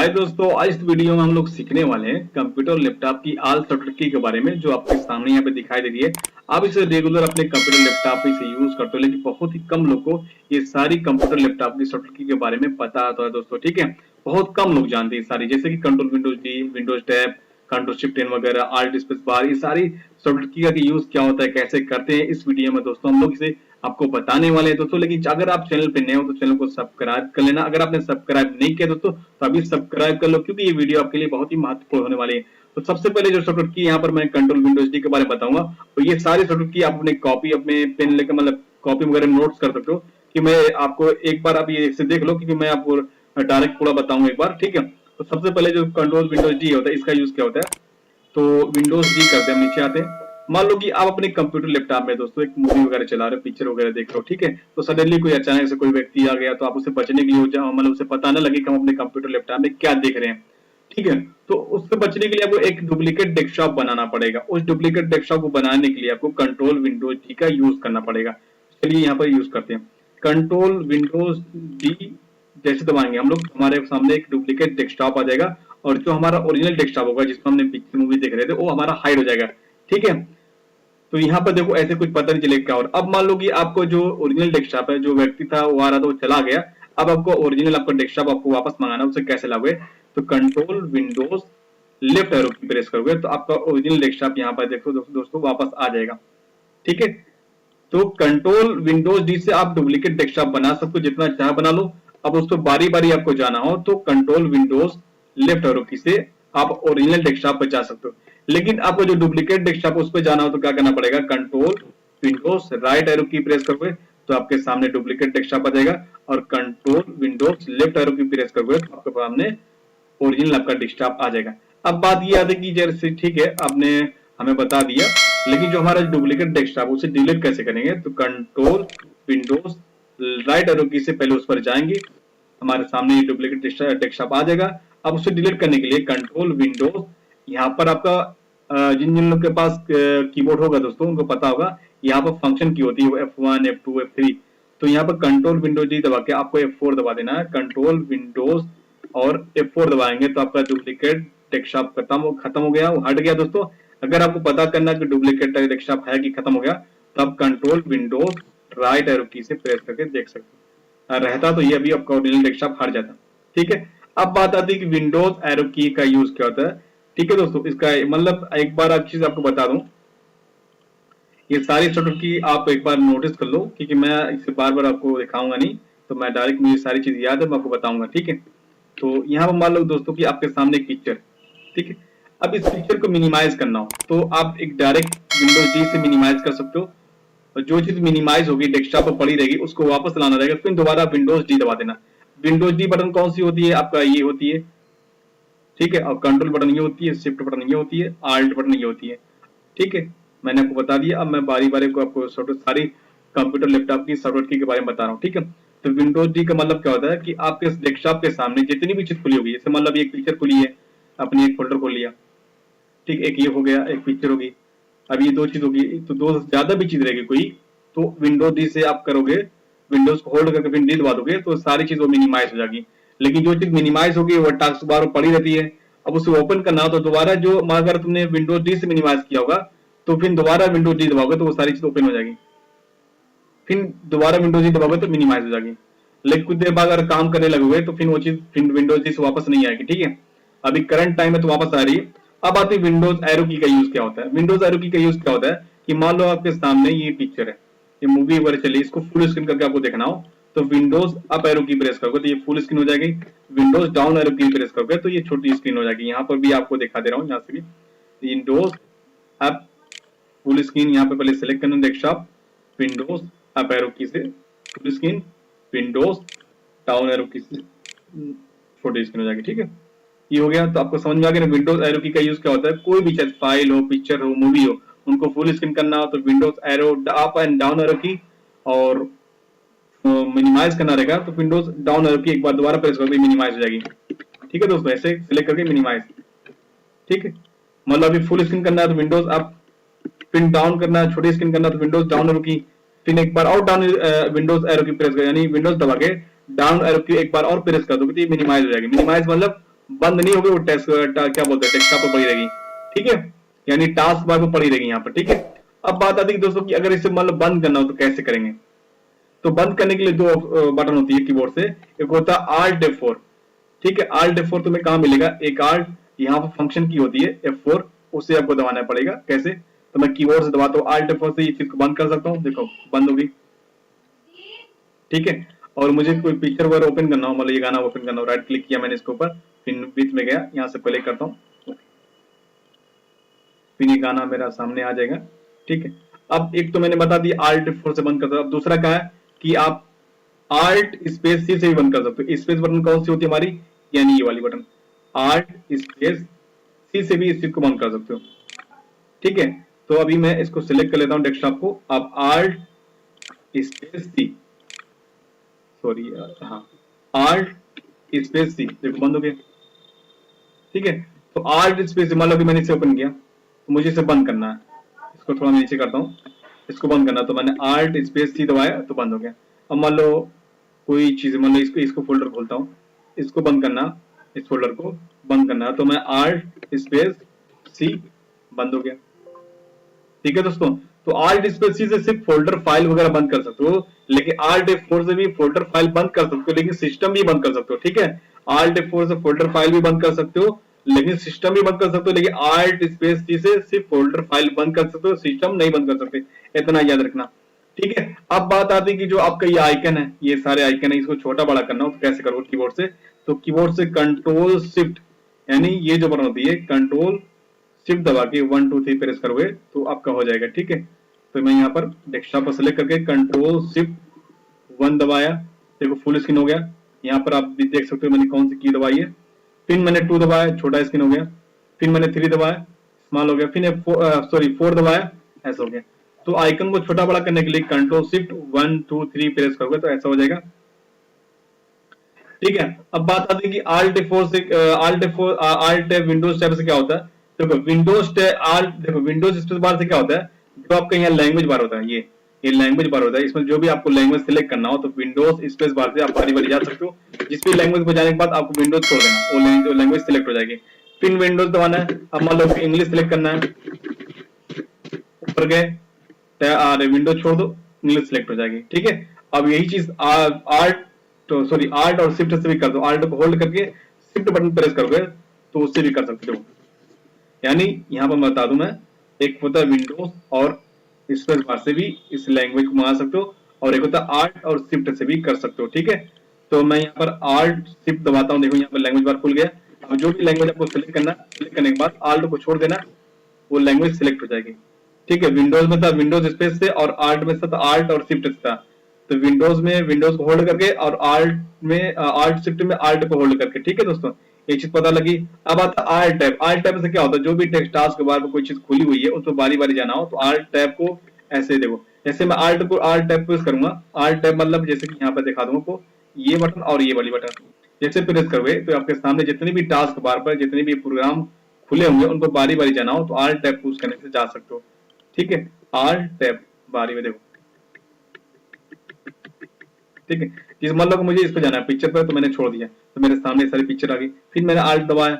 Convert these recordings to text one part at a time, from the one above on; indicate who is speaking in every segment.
Speaker 1: हाय दोस्तों, आज इस वीडियो में हम लोग सीखने वाले हैं कंप्यूटर लैपटॉप की ऑल शॉर्टकट की के बारे में, जो आपके सामने यहाँ पे दिखाई दे रही है। आप इसे रेगुलर अपने कंप्यूटर लैपटॉप पे इसे यूज करते हो, लेकिन बहुत ही कम लोग को ये सारी कंप्यूटर लैपटॉप की शॉर्टकट की के बारे में पता होता है दोस्तों। ठीक है, बहुत कम लोग जानते हैं सारी, जैसे कि control windows D, windows tab, control shift N वगैरह, आल्ट स्पेस बार, ये सारी शॉर्टकट की का यूज क्या होता है, कैसे करते हैं, इस वीडियो में दोस्तों हम लोग इसे आपको बताने वाले हैं दोस्तों। लेकिन अगर आप चैनल पे नए हो तो चैनल को सब्सक्राइब कर लेना। अगर आपने सब्सक्राइब नहीं किया दोस्तों तो अभी सब्सक्राइब कर लो, क्योंकि ये वीडियो आपके लिए बहुत ही महत्वपूर्ण होने वाली है। तो सबसे पहले जो शॉर्टकट की यहाँ पर मैं कंट्रोल विंडोज डी के बारे में बताऊंगा। तो ये सारी शॉर्टकट की आप अपने कॉपी, अपने पेन लेकर, मतलब कॉपी वगैरह नोट्स कर सकते हो, कि मैं आपको एक बार आप ये इसे देख लो, क्योंकि मैं आपको डायरेक्ट पूरा बताऊंगा एक बार। ठीक है, तो सबसे पहले जो कंट्रोल विंडोज डी होता है, इसका यूज क्या होता है। तो विंडोज डी करते हैं, हम नीचे आते हैं। मान लो कि आप अपने कंप्यूटर लैपटॉप में दोस्तों एक मूवी वगैरह चला रहे हो, पिक्चर वगैरह देख रहे हो। ठीक है, तो सडनली कोई अचानक से कोई व्यक्ति आ गया, तो आप उसे बचने के लिए मतलब उसे पता ना लगे कि हम अपने कंप्यूटर लैपटॉप में क्या देख रहे हैं। ठीक है, तो उससे बचने के लिए आपको एक डुप्लीकेट डेस्कटॉप बनाना पड़ेगा। उस डुप्लीकेट डेस्कटॉप को बनाने के लिए आपको कंट्रोल विंडोज डी का यूज करना पड़ेगा। चलिए यहाँ पर यूज करते हैं कंट्रोल विंडोज डी। जैसे दबाएंगे हम लोग, हमारे सामने एक डुप्लीकेट डेस्कटॉप आ जाएगा, और जो हमारा ओरिजिनल डेस्कटॉप होगा जिसमें हमने पिक्चर मूवी देख रहे थे, वो हमारा हाइड हो जाएगा। ठीक है, तो यहाँ पर देखो ऐसे कुछ पता नहीं चलेगा क्या। और अब मान लो कि आपको जो ओरिजिनल डेस्कटॉप है, जो व्यक्ति था वो आ रहा था, वो चला गया। अब आपको ओरिजिनल आपका डेस्कटॉप आपको वापस मंगाना, उसे कैसे लाओगे। तो कंट्रोल विंडोज लेफ्ट एरो की प्रेस करोगे तो आपका ओरिजिनल डेस्कटॉप यहाँ पर देखो दोस्तों वापस आ जाएगा। ठीक है, तो कंट्रोल विंडोज डी से आप डुप्लीकेट डेस्कटॉप बना सकते हो, जितना चाहे बना लो। अब उसको बारी बारी आपको जाना हो तो कंट्रोल विंडोज लेफ्ट एरो की से आप ओरिजिनल डेस्कटॉप पर जा सकते हो। लेकिन आपको जो डुप्लीकेट डेस्कटॉप उस पर जाना हो तो क्या करना पड़ेगा, कंट्रोल विंडोज राइट एरो की प्रेस करोगे तो आपके सामने डुप्लीकेट डेस्कटॉप आ जाएगा, और कंट्रोल विंडोज लेफ्ट एरो की प्रेस करोगे तो आपके सामने ओरिजिनल आपका डेस्कटॉप आ जाएगा। अब बात ये आती है कि जैसे ठीक है आपने हमें बता दिया, लेकिन जो हमारा डुप्लीकेट डेस्कटॉप उसे डिलीट कैसे करेंगे। तो कंट्रोल विंडोज राइट एरो की से पहले उस पर जाएंगे, हमारे सामने ये डुप्लीकेट डेस्कटॉप आ जाएगा। अब उसे डिलीट करने के लिए कंट्रोल विंडोज, यहाँ पर आपका जिन जिन लोग के पास कीबोर्ड होगा दोस्तों उनको पता होगा, यहाँ पर फंक्शन की होती है F1 F2 F3। तो यहाँ पर कंट्रोल विंडोज डी दबा के आपको F4 दबा देना है। कंट्रोल विंडोज और F4 दबाएंगे तो आपका डुप्लीकेट डेस्कटॉप खत्म हो गया, वो हट गया दोस्तों। अगर आपको पता करना कि डुप्लीकेट डेस्कटॉप है कि खत्म हो गया, तो आप कंट्रोल विंडोज राइट एरो की से प्रेस करके देख सकते हैं। रहता तो ये अभी आपका ओरिजिनल डेस्कटॉप हट जाता। ठीक है, अब बात आती है कि विंडोज एरो की का यूज क्या होता है। ठीक है दोस्तों, इसका मतलब एक बार एक चीज आपको बता दूं, ये सारी शॉर्टकट की आप एक बार नोटिस कर लो, क्योंकि मैं इसे बार बार आपको दिखाऊंगा नहीं, तो मैं डायरेक्ट मुझे सारी चीज याद है, मैं आपको बताऊंगा। ठीक है, तो यहाँ पर मान लो दोस्तों कि आपके सामने एक पिक्चर। ठीक है, अब इस पिक्चर को मिनिमाइज करना हो तो आप एक डायरेक्ट विंडोज डी से मिनिमाइज कर सकते हो, और जो चीज मिनिमाइज होगी डेस्कटॉप पर पड़ी रहेगी उसको वापस लाना रहेगा, फिर दोबारा विंडोज डी दबा देना। विंडोज डी बटन कौन सी होती है, आपका ये होती है। ठीक है, और कंट्रोल बटन ये होती है, शिफ्ट बटन ये होती है, आल्ट बटन ये होती है। ठीक है, मैंने आपको बता दिया। अब मैं बारी बारी को आपको सारी कंप्यूटर लैपटॉप की शॉर्टकट की के बारे में बता रहा हूँ। ठीक है, तो विंडोज डी का मतलब क्या होता है कि आपके डेस्कटॉप के सामने जितनी भी चीज खुली होगी, जैसे मतलब एक पिक्चर खुली है, अपनी एक फोल्डर खोल लिया। ठीक, एक ये हो गया, एक पिक्चर होगी। अब ये दो चीज होगी, तो दो ज्यादा भी चीज रहेगी कोई, तो विंडोज डी से आप करोगे, विंडोज को होल्ड करके फिर डी दबा दोगे तो सारी चीज वो मिनिमाइज हो जाएगी। लेकिन जो चीज मिनिमाइज होगी वो टास्क बार पड़ी रहती है। अब उसे ओपन करना हो तो दोबारा जो, अगर तुमने विंडोज डी से मिनिमाइज किया होगा तो फिर दोबारा विंडोज डी दबाओगे तो वो सारी चीज ओपन हो जाएगी, फिर दोबारा विंडोज डी दबाओगे तो मिनिमाइज हो जाएगी। लेकिन कुछ देर बाद अगर काम करने लगोगे तो फिर वो चीज फिर विंडोज डी से वापस नहीं आएगी। ठीक है, अभी करंट टाइम में तो वापस आ रही है। अब आती है विंडोज एरो की का यूज क्या होता है। विंडोज एरो की का यूज क्या होता है कि मान लो आपके सामने ये पिक्चर है, ये मूवी वगैरह चली, इसको फुल स्क्रीन करके आपको देखना हो तो विंडोज अप एरो की प्रेस करोगे तो ये फुल स्क्रीन हो जाएगी। विंडोज डाउन एरो की प्रेस करोगे तो ये छोटी स्क्रीन हो जाएगी। यहाँ पर भी आपको दिखा दे रहा हूँ, यहाँ से भी विंडोज अप फुल स्क्रीन, यहाँ पे पहले सेलेक्ट करना डेस्कटॉप, विंडोज अप एरो की से full screen, Windows down arrow की से छोटी स्क्रीन हो जाएगी। ठीक है, ये हो गया। तो आपको समझ में आ गया ना विंडोज एरो की का यूज क्या होता है। कोई भी चीज, फाइल हो, पिक्चर हो, मूवी हो, उनको फुल स्क्रीन करना हो तो Windows arrow up and down arrow की, और मिनिमाइज करना रहेगा तो विंडोज डाउन एरो की एक बार दोबारा प्रेस करोगे मिनिमाइज हो जाएगी। ठीक है दोस्तों, ऐसे सिलेक्ट करके मिनिमाइज। ठीक है, मतलब अभी फुल स्क्रीन करना है तो विंडोज अप, फिर डाउन करना है, छोटी स्क्रीन करना है तो विंडोज डाउन एरो की, फिर एक बार और डाउन विंडोज एरो की प्रेस कर, यानी विंडोज दबा के डाउन एरो की एक बार और प्रेस कर दोगे तो ये मिनिमाइज हो जाएगी। मिनिमाइज मतलब बंद नहीं होगी, वो क्या बोलते हैं डेस्कटॉप पर पड़ी रहेगी, ठीक है, यानी टास्क बार पर पड़ी रहेगी यहाँ पर, ठीक है। अब बात आती है दोस्तों कि अगर इसे मान लो बंद करना हो तो कैसे करेंगे। तो बंद करने के लिए दो बटन होती है कीबोर्ड से, एक होता है Alt F4, ठीक है। Alt F4 तुम्हें कहां मिलेगा, एक Alt यहाँ पर फंक्शन की होती है F4, उसे आपको दबाना पड़ेगा। कैसे, तो मैं कीबोर्ड से दबाता हूँ Alt F4 से, ये चीज को बंद कर सकता हूँ, देखो बंद होगी, ठीक है। और मुझे कोई पिक्चर वगैरह ओपन करना हो, मतलब ये गाना ओपन करना हो, राइट क्लिक किया मैंने इसके ऊपर, फिर बीच में गया, यहाँ से प्ले करता हूँ, फिर ये गाना मेरा सामने आ जाएगा, ठीक है। अब एक तो मैंने बता दिया Alt F4 से बंद कर दो। अब दूसरा क्या है कि आप Alt स्पेस C से भी बंद कर सकते हो। स्पेस बटन कौन सी होती है हमारी, यानी ये वाली बटन, Alt स्पेस C से भी इस चीज को बंद कर सकते हो, ठीक है। तो अभी मैं इसको सिलेक्ट कर लेता हूँ डेस्कटॉप को। अब Alt स्पेस C, सॉरी हाँ, Alt स्पेस C, देखो बंद हो गया, ठीक है। तो Alt स्पेस, मान लो कि मैंने इसे ओपन किया तो मुझे इसे बंद करना है, इसको थोड़ा मैं नीचे करता हूँ, इसको बंद करना, तो मैंने Alt स्पेस C दबाया तो बंद हो गया। अब मान लो कोई चीज, मान लो इसको फोल्डर खोलता हूँ, इसको बंद करना, इस फोल्डर को बंद करना, तो मैं Alt स्पेस C, बंद हो गया, ठीक है दोस्तों। तो Alt स्पेस C से सिर्फ फोल्डर फाइल वगैरह बंद कर सकते हो, लेकिन Alt F4 से भी फोल्डर फाइल बंद कर सकते हो, लेकिन सिस्टम भी बंद कर सकते हो, ठीक है। Alt F4 से फोल्डर फाइल भी बंद कर सकते हो, लेकिन सिस्टम भी बंद कर सकते हो, लेकिन Alt स्पेस C से सिर्फ फोल्डर फाइल बंद कर सकते हो, सिस्टम नहीं बंद कर सकते, इतना याद रखना, ठीक है। अब बात आती है कि जो आपका ये आइकन है, ये सारे आइकन है, इसको छोटा बड़ा करना हो तो कैसे करोगे कीबोर्ड से, तो कीबोर्ड से कंट्रोल शिफ्ट, यानी ये जो बटन होती है कंट्रोल शिफ्ट दबा के 1 2 3 प्रेस करोगे तो आपका हो जाएगा, ठीक है। तो मैं यहाँ पर डेस्कटॉप पर सेलेक्ट करके कंट्रोल शिफ्ट 1 दबाया, देखो फुल स्क्रीन हो गया। यहाँ पर आप भी देख सकते हो मैंने कौन सी की दबाई है, फिर मैंने 2 दबाया, छोटा स्क्रीन हो गया, फिर मैंने 3 दबाया, स्मॉल हो गया, फिर 4 दबाया, ऐसा हो गया। तो आइकन को छोटा बड़ा करने के लिए कंट्रोल शिफ्ट 1 2 3 प्रेस करोगे तो ऐसा हो जाएगा, ठीक है। अब बात आती है कि Alt F4 से Alt टैब विंडोज टैब से क्या होता है। देखो विंडोज Alt, देखो विंडोज स्पेस बार से क्या होता है, जो आपका यहाँ लैंग्वेज बार होता है, ये लैंग्वेज बार होता है, इसमें जो भी आपको लैंग्वेज सिलेक्ट करना हो तो विंडोज स्पेस बार से आप बारी बारी जा सकते हो, जिस भी लैंग्वेज पर जाने के बाद आपको विंडोज छोड़ देना, वो लैंग्वेज सिलेक्ट हो जाएगी, फिर विंडोज दबाना है। अब मान लो इंग्लिश सिलेक्ट करना है, ऊपर गए विंडोज छोड़ दो, इंग्लिश सिलेक्ट हो जाएगी, ठीक है। अब यही चीज आर्ट और शिफ्ट से भी कर दो, आर्ट को होल्ड करके शिफ्ट बटन प्रेस करोगे तो उससे भी कर सकते हो। यानी यहाँ पर बता दूं मैं, एक होता है विंडोज और स्पेस बार से भी इस लैंग्वेज को मंगा सकते हो, और एक होता है आर्ट और शिफ्ट से भी कर सकते हो, ठीक है। तो मैं यहाँ पर आर्ट शिफ्ट दबाता हूँ, देखो यहाँ पर लैंग्वेज बार खुल गया। अब जो भी लैंग्वेज आपको सिलेक्ट करना, सिलेक्ट करने के बाद आल्ट को छोड़ देना, वो लैंग्वेज सिलेक्ट हो जाएगी, ठीक है। विंडोज में था विंडोज स्पेस से, और आर्ट में था आर्ट और शिफ्ट से था। तो विंडोज में विंडोज को होल्ड करके, और आर्ट शिफ्ट में आर्ट को होल्ड करके, ठीक है दोस्तों, ये चीज पता लगी। अब आता है आर्ट टैब। आर्ट टैब से क्या होता है, जो भी टेक्स्ट टास्क के बाद कोई चीज खुली हुई है उसको बारी बारी जाना हो तो आर्ट टैब को ऐसे देखो, जैसे मैं आर्ट टैब प्रेस करूंगा, आर्ट टैब मतलब जैसे कि यहाँ पर दिखा दूंगा आपको, ये बटन और ये वाली बटन जैसे प्रेस करोगे तो आपके सामने जितने भी टास्क बार पर जितने भी प्रोग्राम खुले होंगे उनको बारी बारी जाना हो तो आर्ट टैब यूज करने से जा सकते हो, ठीक है। आर्ट टैब बारी में देखो, ठीक है। जिस मतलब मुझे इस पर जाना है पिक्चर पर, तो मैंने छोड़ दिया तो मेरे सामने सारी पिक्चर आ गई, फिर मैंने आल्ट दबाया,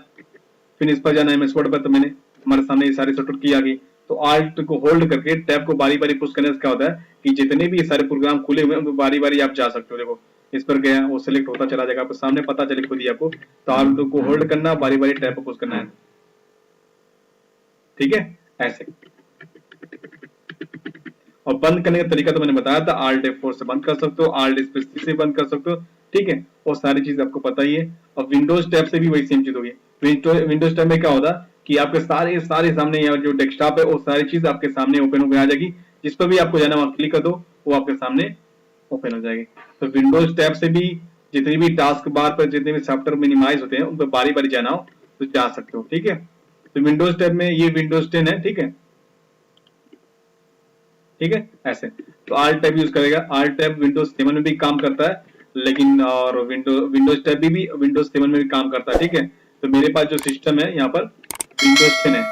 Speaker 1: फिर इस पर जाना है एमएस वर्ड पर, तो मैंने हमारे सामने ये सारी शॉर्टकट की आ गई। तो आल्ट को होल्ड करके टैब को बारी बारी पुश करने से क्या होता है कि जितने भी सारे प्रोग्राम खुले हुए हैं उनको बारी बारी आप जा सकते हो। देखो इस पर गया, वो सिलेक्ट होता चला जाएगा, आपको सामने पता चले खुद ही आपको। तो आल्ट को होल्ड करना, बारी बारी टैब को पुश करना है, ठीक है, ऐसे। और बंद करने का तरीका तो मैंने बताया था, Alt F4 से बंद कर सकते हो, Alt स्पेस C से बंद कर सकते हो, ठीक है। और सारी चीज आपको पता ही है। और विंडोज टैब से भी वही सेम चीज होगी। विंडोज टैब में क्या होता है कि आपके सारे सामने यहाँ जो डेस्कटॉप है वो सारी चीज आपके सामने ओपन होकर आ जाएगी, जिस पर भी आपको जाना वहां क्लिक कर दो, वो आपके सामने ओपन हो जाएगी। तो विंडोज टैब से भी जितनी भी टास्क बार पर जितने भी सॉफ्टवेयर मिनिमाइज होते हैं उन पर बारी बारी जाना हो तो जा सकते हो, ठीक है। तो विंडोज टैब में ये विंडोज 10 है, ठीक है, ठीक है, ऐसे। तो आल्ट टैब यूज करेगा, आल्ट टैब विंडोज 7 में भी काम करता है, लेकिन और विंडोज टैब भी विंडोज 7 में भी काम करता है, ठीक है। तो मेरे पास जो सिस्टम है यहाँ पर विंडोज 10 है,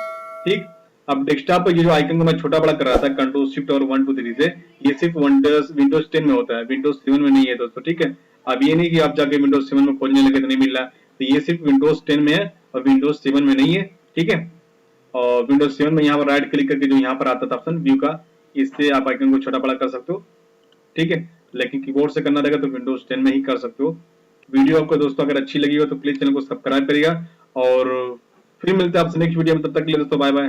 Speaker 1: ठीक। अब डेस्कटॉप पर ये जो आइकन को मैं छोटा बड़ा कर रहा था कंट्रोल शिफ्ट और 1 2 3 से, ये सिर्फ विंडोज 10 में होता है, विंडोज 7 में नहीं है दोस्तों, ठीक है। अब ये नहीं कि आप जाके विंडोज 7 में खोलने लगे तो नहीं मिल रहा, तो ये सिर्फ विंडोज 10 में है और विंडोज 7 में नहीं है, ठीक है। और विंडोज 7 में यहाँ पर राइट क्लिक करके जो यहाँ पर आता था ऑप्शन व्यू का, इससे आप आइकन को छोटा बड़ा कर सकते हो, ठीक है। लेकिन कीबोर्ड से करना रहेगा तो विंडोज 10 में ही कर सकते हो। वीडियो आपको दोस्तों अगर अच्छी लगी हो तो प्लीज चैनल को सब्सक्राइब करिएगा और फिर मिलते हैं आपसे नेक्स्ट वीडियो में। तब तक के लिए दोस्तों बाय बाय।